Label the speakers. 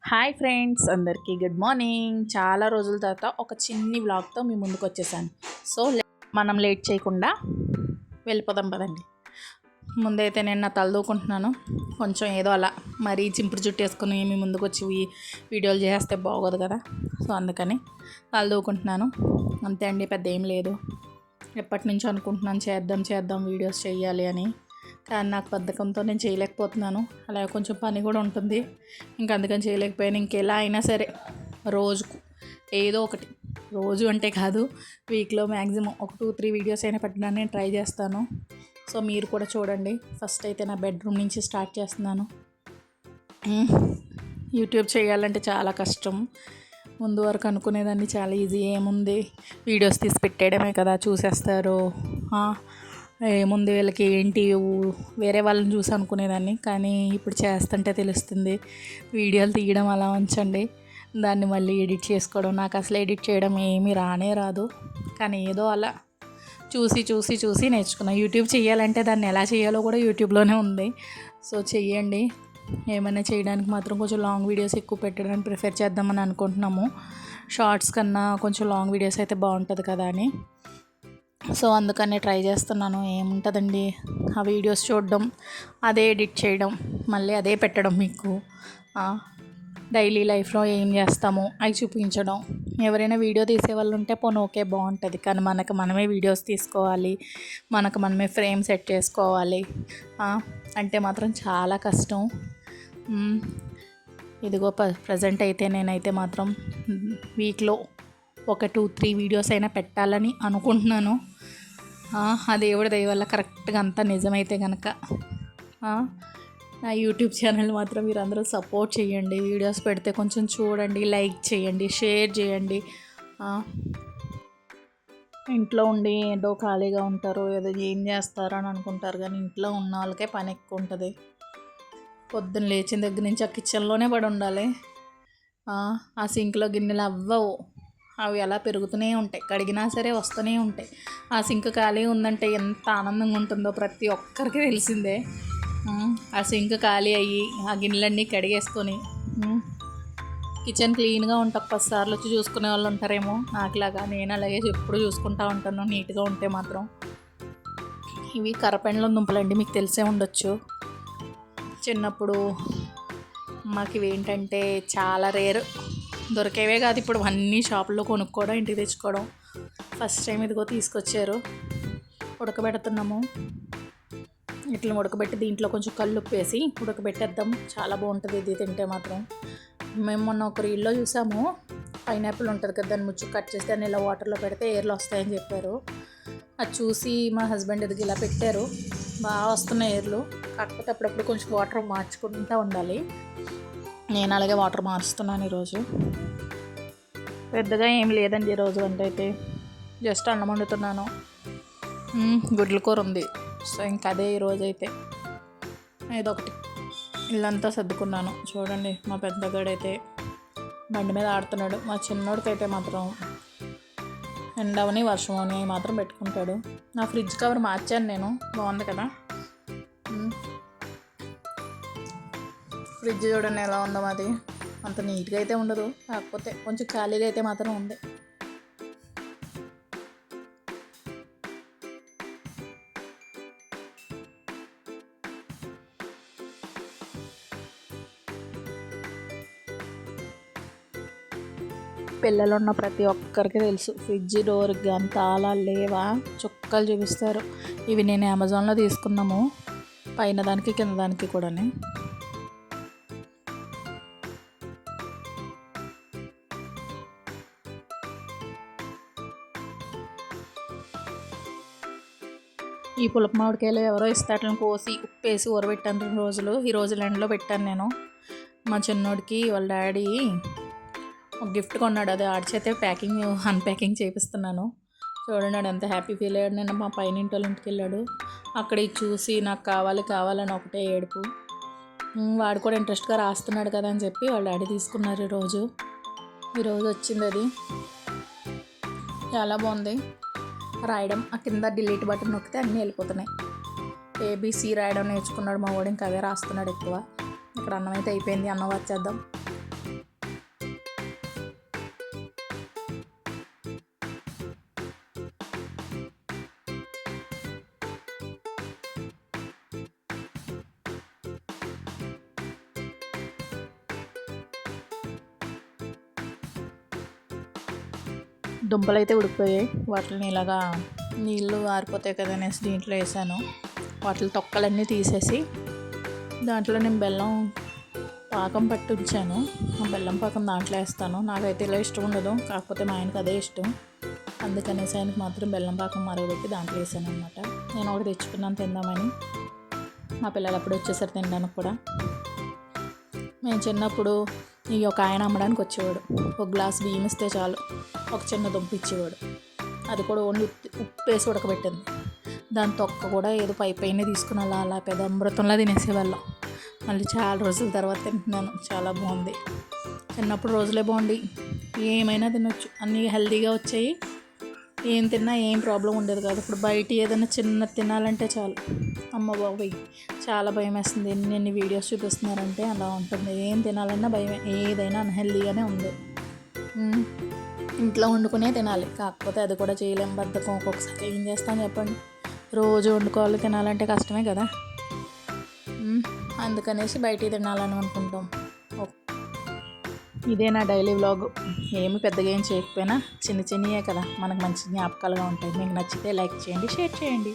Speaker 1: Hi friends, అందరికీ good morning. చాలా రోజుల తర్వాత ఒక చిన్ని వ్లాగ్తో మీ ముందుకు వచ్చేసాను. సో మనం లేట్ చేయకుండా వెళ్ళిపోదాం పదండి. ముందైతే నేను నా తల దూకుంటున్నాను. కొంచెం ఏదో అలా మరీ చింపురు జుట్టు వేసుకుని మీ ముందుకు వచ్చి వీడియోలు చేస్తే బాగోదు కదా. సో అందుకని తల దూకుంటున్నాను. అంతే అండి, పెద్ద ఏం లేదు. ఎప్పటి నుంచో అనుకుంటున్నాను చేద్దాం వీడియోస్ చేయాలి అని. కానీ నాకు బద్ధకంతో నేను చేయలేకపోతున్నాను. అలాగే కొంచెం పని కూడా ఉంటుంది, ఇంకా అందుకని చేయలేకపోయాను. ఇంకెలా అయినా సరే రోజుకు ఏదో ఒకటి, రోజు అంటే కాదు, వీక్లో మ్యాక్సిమం ఒక 2-3 వీడియోస్ అయినా పెట్టడానికి నేను ట్రై చేస్తాను. సో మీరు కూడా చూడండి. ఫస్ట్ అయితే నా బెడ్రూమ్ నుంచి స్టార్ట్ చేస్తున్నాను. యూట్యూబ్ చేయాలంటే చాలా కష్టం. ముందు వరకు అనుకునేదాన్ని చాలా ఈజీ, ఏముంది వీడియోస్ తీసి పెట్టేయడమే కదా, చూసేస్తారు, ఏముంది వీళ్ళకి ఏంటి, వేరే వాళ్ళని చూసి అనుకునేదాన్ని. కానీ ఇప్పుడు చేస్తుంటే తెలుస్తుంది, వీడియోలు తీయడం అలా ఉంచండి, దాన్ని మళ్ళీ ఎడిట్ చేసుకోవడం. నాకు అసలు ఎడిట్ చేయడం ఏమీ రాదు. కానీ ఏదో అలా చూసి నేర్చుకున్నా. యూట్యూబ్ చేయాలంటే దాన్ని ఎలా చేయాలో కూడా యూట్యూబ్లోనే ఉంది. సో చెయ్యండి. ఏమైనా చేయడానికి మాత్రం కొంచెం లాంగ్ వీడియోస్ ఎక్కువ పెట్టడానికి ప్రిఫర్ చేద్దామని అనుకుంటున్నాము. షార్ట్స్ కన్నా కొంచెం లాంగ్ వీడియోస్ అయితే బాగుంటుంది కదా అని. సో అందుకనే ట్రై చేస్తున్నాను. ఏముంటుందండి, ఆ వీడియోస్ చూడడం, అదే ఎడిట్ చేయడం, మళ్ళీ అదే పెట్టడం, మీకు డైలీ లైఫ్లో ఏం చేస్తామో అవి చూపించడం. ఎవరైనా వీడియో తీసేవాళ్ళు ఉంటే పోనీ ఓకే, బాగుంటుంది. కానీ మనమే వీడియోస్ తీసుకోవాలి, మనమే ఫ్రేమ్ సెట్ చేసుకోవాలి అంటే మాత్రం చాలా కష్టం. ఇదిగో ప్రజెంట్ అయితే నేనైతే మాత్రం వీక్లో ఒక 2-3 వీడియోస్ అయినా పెట్టాలని అనుకుంటున్నాను. ఆ దేవుడి దయ వల్ల కరెక్ట్గా అంతా నిజమైతే కనుక నా యూట్యూబ్ ఛానల్ మాత్రం మీరు అందరూ సపోర్ట్ చేయండి. వీడియోస్ పెడితే కొంచెం చూడండి, లైక్ చేయండి, షేర్ చేయండి. ఇంట్లో ఉండి ఏదో ఖాళీగా ఉంటారు, ఏదో ఏం చేస్తారో అని అనుకుంటారు. కానీ ఇంట్లో ఉన్న వాళ్ళకే పని ఎక్కువ ఉంటుంది. పొద్దున్న లేచిన దగ్గర నుంచి ఆ కిచెన్లోనే పడి ఉండాలి. ఆ సింక్లో గిన్నెలు అవ్వవు, అవి అలా పెరుగుతూనే ఉంటాయి, కడిగినా సరే వస్తూనే ఉంటాయి. ఆ సింక్ ఖాళీ ఉందంటే ఎంత ఆనందంగా ఉంటుందో ప్రతి ఒక్కరికి తెలిసిందే. ఆ సింక్ ఖాళీ అయ్యి ఆ గిన్నెలన్నీ కడిగేసుకొని కిచెన్ క్లీన్గా ఉంటే 10 సార్లు వచ్చి చూసుకునే వాళ్ళు ఉంటారేమో నాకులాగా. నేను అలాగే ఎప్పుడు చూసుకుంటూ ఉంటాను నీట్గా ఉంటే మాత్రం. ఇవి కరపెండలం దుంపలండి, మీకు తెలిసే ఉండొచ్చు. చిన్నప్పుడు మాకు ఇవి ఏంటంటే చాలా రేర్, దొరికేవే కాదు. ఇప్పుడు అన్నీ షాపుల్లో కొనుక్కోవడం, ఇంటికి తెచ్చుకోవడం. ఫస్ట్ టైం ఇదిగో తీసుకొచ్చారు, ఉడకబెడుతున్నాము. ఇట్లా ఉడకబెట్టి దీంట్లో కొంచెం కల్లుప్పు వేసి ఉడకబెట్టేద్దాం. చాలా బాగుంటుంది ఇది తింటే మాత్రం. మేము మొన్న ఒక రీల్లో చూసాము, పైనాపిల్ ఉంటుంది కదా, దాన్ని ముచ్చు కట్ చేసి దాన్ని ఇలా వాటర్లో పెడితే ఎయిర్లు వస్తాయని చెప్పారు. అది చూసి మా హస్బెండ్ ఎదిగి ఇలా పెట్టారు, బాగా వస్తున్నాయి ఎయిర్లు. కాకపోతే అప్పుడప్పుడు కొంచెం వాటర్ మార్చుకుంటూ ఉండాలి. నేను అలాగే వాటర్ మారుస్తున్నాను ఈరోజు. పెద్దగా ఏం లేదండి ఈరోజు వంట అయితే. జస్ట్ అన్నం వండుతున్నాను, గుడ్ల కూర ఉంది. సో ఇంకా అదే ఈరోజు అయితే. ఏదో ఒకటి ఇల్లంతా సర్దుకున్నాను. చూడండి, మా పెద్దగాడైతే బండి మీద ఆడుతున్నాడు. మా చిన్నోడికైతే మాత్రం ఎండవని వర్షం అని మాత్రం పెట్టుకుంటాడు. నా ఫ్రిడ్జ్ కవర్ మార్చాను నేను, బాగుంది కదా. ఫ్రిడ్జ్ చూడండి ఎలా ఉందో. మాది అంత నీట్గా అయితే ఉండదు, కాకపోతే కొంచెం ఖాళీగా అయితే మాత్రం ఉంది. పిల్లలు ఉన్న ప్రతి ఒక్కరికి తెలుసు, ఫ్రిడ్జ్ డోర్కి కానీ తాళాలు లేవా చుక్కలు చూపిస్తారు. ఇవి నేను అమెజాన్లో తీసుకున్నాము, పైన దానికి కింద దానికి కూడా. ఈ పులప మామిడికాయలు ఎవరో ఇస్తాట్లను కోసి ఉప్పేసి ఊరబెట్టాను 2 రోజులు. ఈ రోజు ఎండలో పెట్టాను నేను. మా చిన్నోడికి వాళ్ళ డాడీ ఒక గిఫ్ట్ కొన్నాడు, అది ఆడి చేతే అన్ప్యాకింగ్ చేపిస్తున్నాను. చూడండి ఆడు ఎంత హ్యాపీ ఫీల్ అయ్యాడు. నేను మా పైన ఇంటి వాళ్ళ ఇంటికి వెళ్ళాడు, అక్కడ చూసి నాకు కావాలని ఒకటే ఏడుపు. వాడు కూడా ఇంట్రెస్ట్గా రాస్తున్నాడు కదా అని చెప్పి వాళ్ళ డాడీ తీసుకున్నారు. ఈరోజు వచ్చింది అది, చాలా బాగుంది రాయడం. ఆ కింద డిలీట్ బటన్ నొక్కితే అన్నీ వెళ్ళిపోతున్నాయి. ABC రాయడం నేర్చుకున్నాడు మా వాడు, ఇంకా అవే రాస్తున్నాడు ఎక్కువ. ఇక్కడ అన్నం అయితే అయిపోయింది, అన్నం వచ్చేద్దాం. దుంపలు అయితే ఉడికిపోయాయి. వాటిని ఇలాగా నీళ్ళు ఆరిపోతాయి కదా అనేసి దీంట్లో వేసాను. వాటి తొక్కలన్నీ తీసేసి దాంట్లో నేను బెల్లం పాకం పట్టి ఉంచాను. ఆ బెల్లం పాకం దాంట్లో వేస్తాను. నాకైతే ఇలా ఇష్టం ఉండదు, కాకపోతే మా ఆయనకి అదే ఇష్టం. అందుకనేసి ఆయనకి మాత్రం బెల్లం పాకం మరగబెట్టి దాంట్లో వేసాను అనమాట. నేను ఒకటి తెచ్చుకున్నాను తిందామని. మా పిల్లలు అప్పుడు వచ్చేసరి తినడానికి కూడా. మేము చిన్నప్పుడు ఈ ఒక ఆయన అమ్మడానికి వచ్చేవాడు. ఒక గ్లాస్ బియ్యం ఇస్తే చాలు, ఒక చిన్న దుంప ఇచ్చేవాడు. అది కూడా ఓన్లీ ఉప్పు వేసి ఉడకబెట్టింది. దాని తొక్క కూడా ఏదో పైన తీసుకుని అలా పెద్ద అమృతంలా తినేసేవాళ్ళం. మళ్ళీ చాలా రోజుల తర్వాత తింటున్నాను. చాలా బాగుంది. చిన్నప్పుడు రోజులే బాగుండి, ఏమైనా తినొచ్చు, అన్నీ హెల్తీగా వచ్చాయి. ఏం తిన్నా ఏం ప్రాబ్లం ఉండేది కాదు. ఇప్పుడు బయట ఏదైనా చిన్న తినాలంటే చాలు అమ్మ బాబోయ్ చాలా భయం వేస్తుంది. ఎన్ని వీడియోస్ చూపిస్తున్నారంటే అలా ఉంటుంది. ఏం తినాలన్నా భయమే, ఏదైనా అన్హెల్తీగానే ఉంది. ఇంట్లో వండుకునే తినాలి, కాకపోతే అది కూడా చేయలేం, బద్ధకం. ఒక్కొక్కసారి ఏం చేస్తాను చెప్పండి, రోజు వండుకోవాలి తినాలంటే కష్టమే కదా. అందుకనేసి బయట తినాలని అనుకుంటాం. ఇదే నా డైలీ వ్లాగ్. ఏమి పెద్దగా ఏం చేయకపోయినా చిన్నయే కదా మనకు మంచి జ్ఞాపకాలుగా ఉంటాయి. మీకు నచ్చితే లైక్ చేయండి, షేర్ చేయండి.